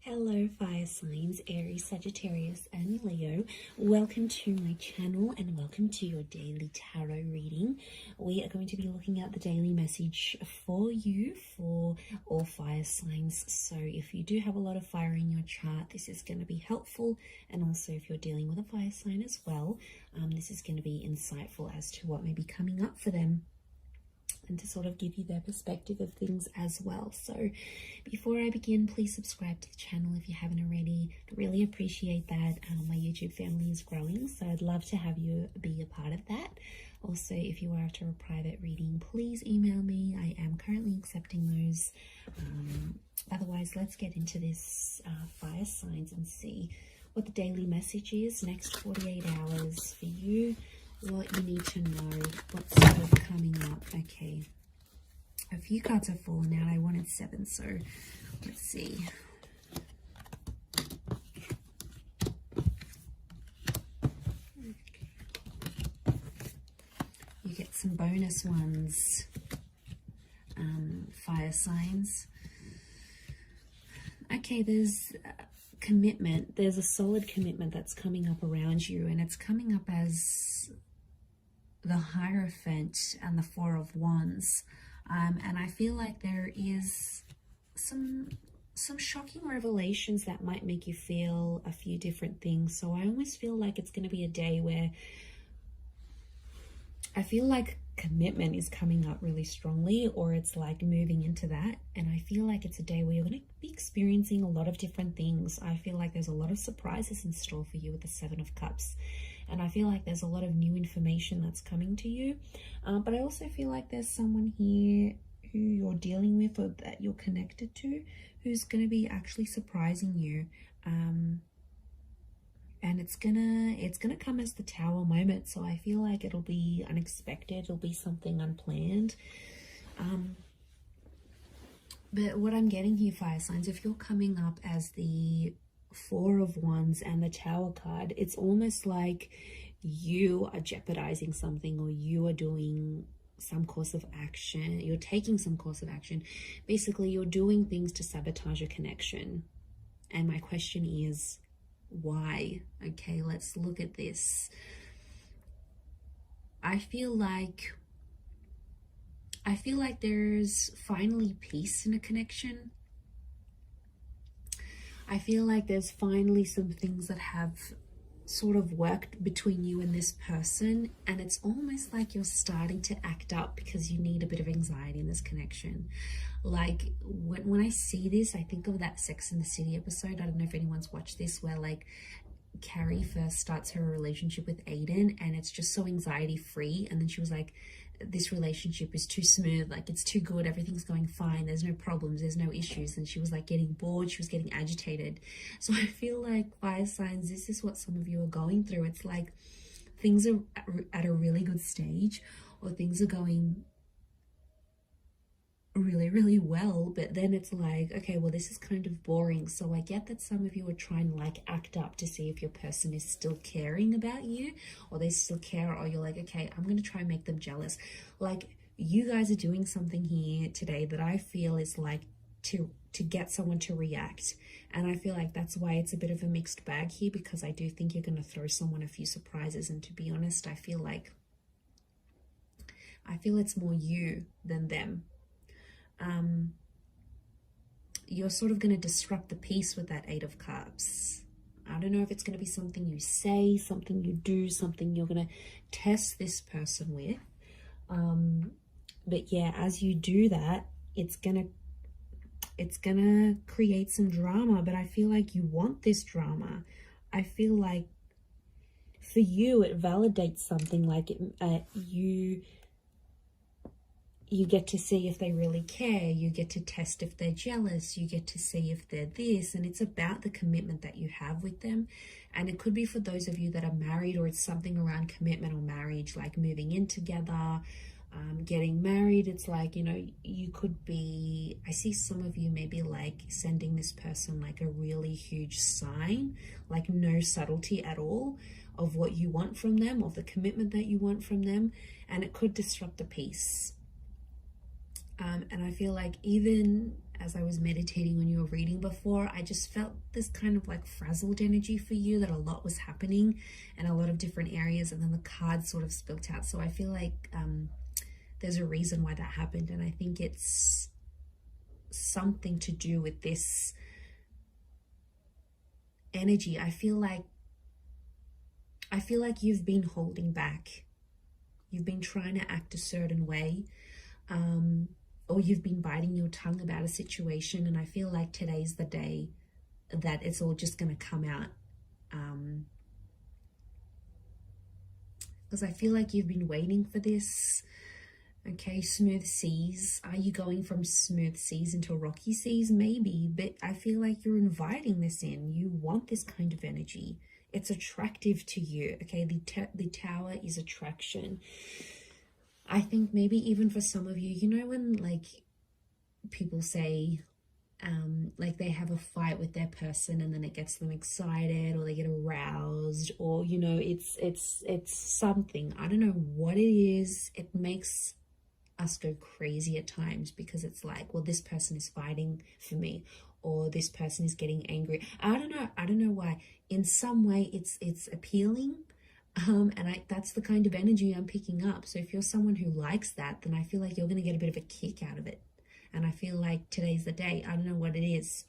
Hello fire signs, Aries, Sagittarius and Leo. Welcome to my channel and welcome to your daily tarot reading. We are going to be looking at the daily message for you for all fire signs. So if you do have a lot of fire in your chart, this is going to be helpful. And also if you're dealing with a fire sign as well, this is going to be insightful as to what may be coming up for them, and to sort of give you their perspective of things as well. So before I begin, please subscribe to the channel if you haven't already. I really appreciate that. My YouTube family is growing, so I'd love to have you be a part of that. Also, if you are after a private reading, please email me. I am currently accepting those. Otherwise, let's get into this fire signs and see what the daily message is. Next 48 hours for you. What you need to know, what's sort of coming up. Okay, a few cards have fallen out. I wanted 7, so let's see. Okay. You get some bonus ones, fire signs. Okay, there's commitment. There's a solid commitment that's coming up around you, and it's coming up as the Hierophant and the Four of Wands, and I feel like there is some shocking revelations that might make you feel a few different things. So I almost feel like it's going to be a day where I feel like commitment is coming up really strongly, or it's like moving into that, and I feel like it's a day where you're going to be experiencing a lot of different things. I feel like there's a lot of surprises in store for you with the Seven of Cups, and I feel like there's a lot of new information that's coming to you, but I also feel like there's someone here who you're dealing with or that you're connected to who's going to be actually surprising you, and it's gonna come as the Tower moment. So I feel like it'll be unexpected, it'll be something unplanned, but what I'm getting here, fire signs, if you're coming up as the Four of Wands and the Tower card, it's almost like you are jeopardizing something, or you are doing some course of action, you're taking some course of action. Basically, you're doing things to sabotage a connection. And my question is, why? Okay, let's look at this. I feel like there's finally peace in a connection. I feel like there's finally some things that have sort of worked between you and this person, and it's almost like you're starting to act up because you need a bit of anxiety in this connection. Like when I see this, I think of that Sex and the City episode. I don't know if anyone's watched this, where like Carrie first starts her relationship with Aiden, and it's just so anxiety free, and then she was like, this relationship is too smooth, like it's too good, everything's going fine, there's no problems, there's no issues, and she was like getting bored, she was getting agitated. So I feel like, fire signs, this is what some of you are going through. It's like things are at a really good stage, or things are going really well, but then it's like, okay, well, this is kind of boring. So I get that some of you are trying to like act up to see if your person is still caring about you, or they still care, or you're like, okay, I'm gonna try and make them jealous. Like, you guys are doing something here today that I feel is like to get someone to react, and I feel like that's why it's a bit of a mixed bag here, because I do think you're going to throw someone a few surprises. And to be honest, I feel it's more you than them. You're sort of going to disrupt the peace with that Eight of Cups. I don't know if it's going to be something you say, something you do, something you're going to test this person with. But yeah, as you do that, it's gonna create some drama, but I feel like you want this drama. I feel like for you, it validates something, like you get to see if they really care, you get to test if they're jealous, you get to see if they're this, and it's about the commitment that you have with them. And it could be for those of you that are married, or it's something around commitment or marriage, like moving in together, getting married. It's like, you know, you could be, I see some of you maybe like sending this person like a really huge sign, like no subtlety at all of what you want from them, of the commitment that you want from them, and it could disrupt the peace. And I feel like even as I was meditating on your reading before, I just felt this kind of like frazzled energy for you, that a lot was happening in a lot of different areas, and then the cards sort of spilt out. So I feel like there's a reason why that happened, and I think it's something to do with this energy. I feel like you've been holding back. You've been trying to act a certain way, or you've been biting your tongue about a situation, and I feel like today's the day that it's all just going to come out. Because I feel like you've been waiting for this. Okay, smooth seas. Are you going from smooth seas into rocky seas? Maybe, but I feel like you're inviting this in. You want this kind of energy. It's attractive to you. Okay, the tower is attraction. I think maybe even for some of you, you know, when like people say like they have a fight with their person and then it gets them excited, or they get aroused, or you know, it's something, I don't know what it is, it makes us go crazy at times, because it's like, well, this person is fighting for me, or this person is getting angry. I don't know why. In some way it's appealing, and that's the kind of energy I'm picking up. So if you're someone who likes that, then I feel like you're going to get a bit of a kick out of it. And I feel like today's the day. I don't know what it is.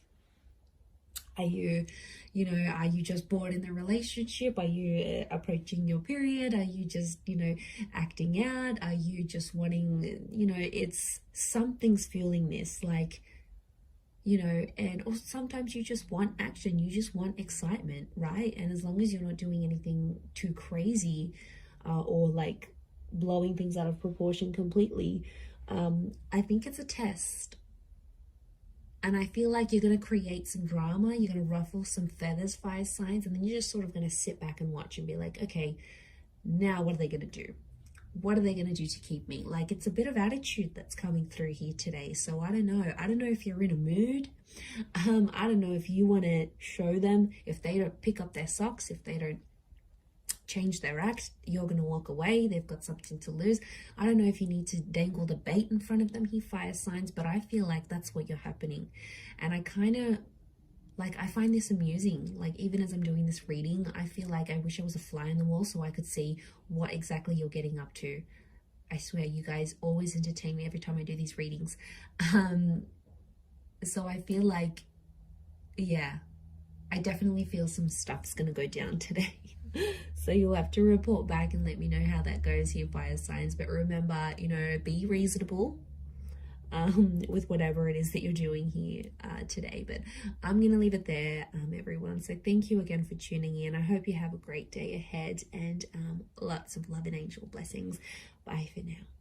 Are you just bored in the relationship? Are you approaching your period? Are you just, acting out? Are you just wanting, it's something's fueling this, like, and or sometimes you just want action, you just want excitement, right? And as long as you're not doing anything too crazy, or like blowing things out of proportion completely, I think it's a test. And I feel like you're going to create some drama, you're going to ruffle some feathers, fire signs, and then you're just sort of going to sit back and watch and be like, okay, now what are they going to do? What are they going to do to keep me? Like, it's a bit of attitude that's coming through here today. So I don't know if you're in a mood. I don't know if you want to show them, if they don't pick up their socks, if they don't change their act, you're going to walk away. They've got something to lose. I don't know if you need to dangle the bait in front of them, he fire signs, but I feel like that's what you're happening. And I kind of like, I find this amusing. Like, even as I'm doing this reading, I feel like I wish I was a fly on the wall so I could see what exactly you're getting up to. I swear, you guys always entertain me every time I do these readings. So I feel like, yeah, I definitely feel some stuff's going to go down today. So you'll have to report back and let me know how that goes here, fire signs. But remember, be reasonable with whatever it is that you're doing here today. But I'm gonna leave it there, everyone. So thank you again for tuning in. I hope you have a great day ahead, and lots of love and angel blessings. Bye for now.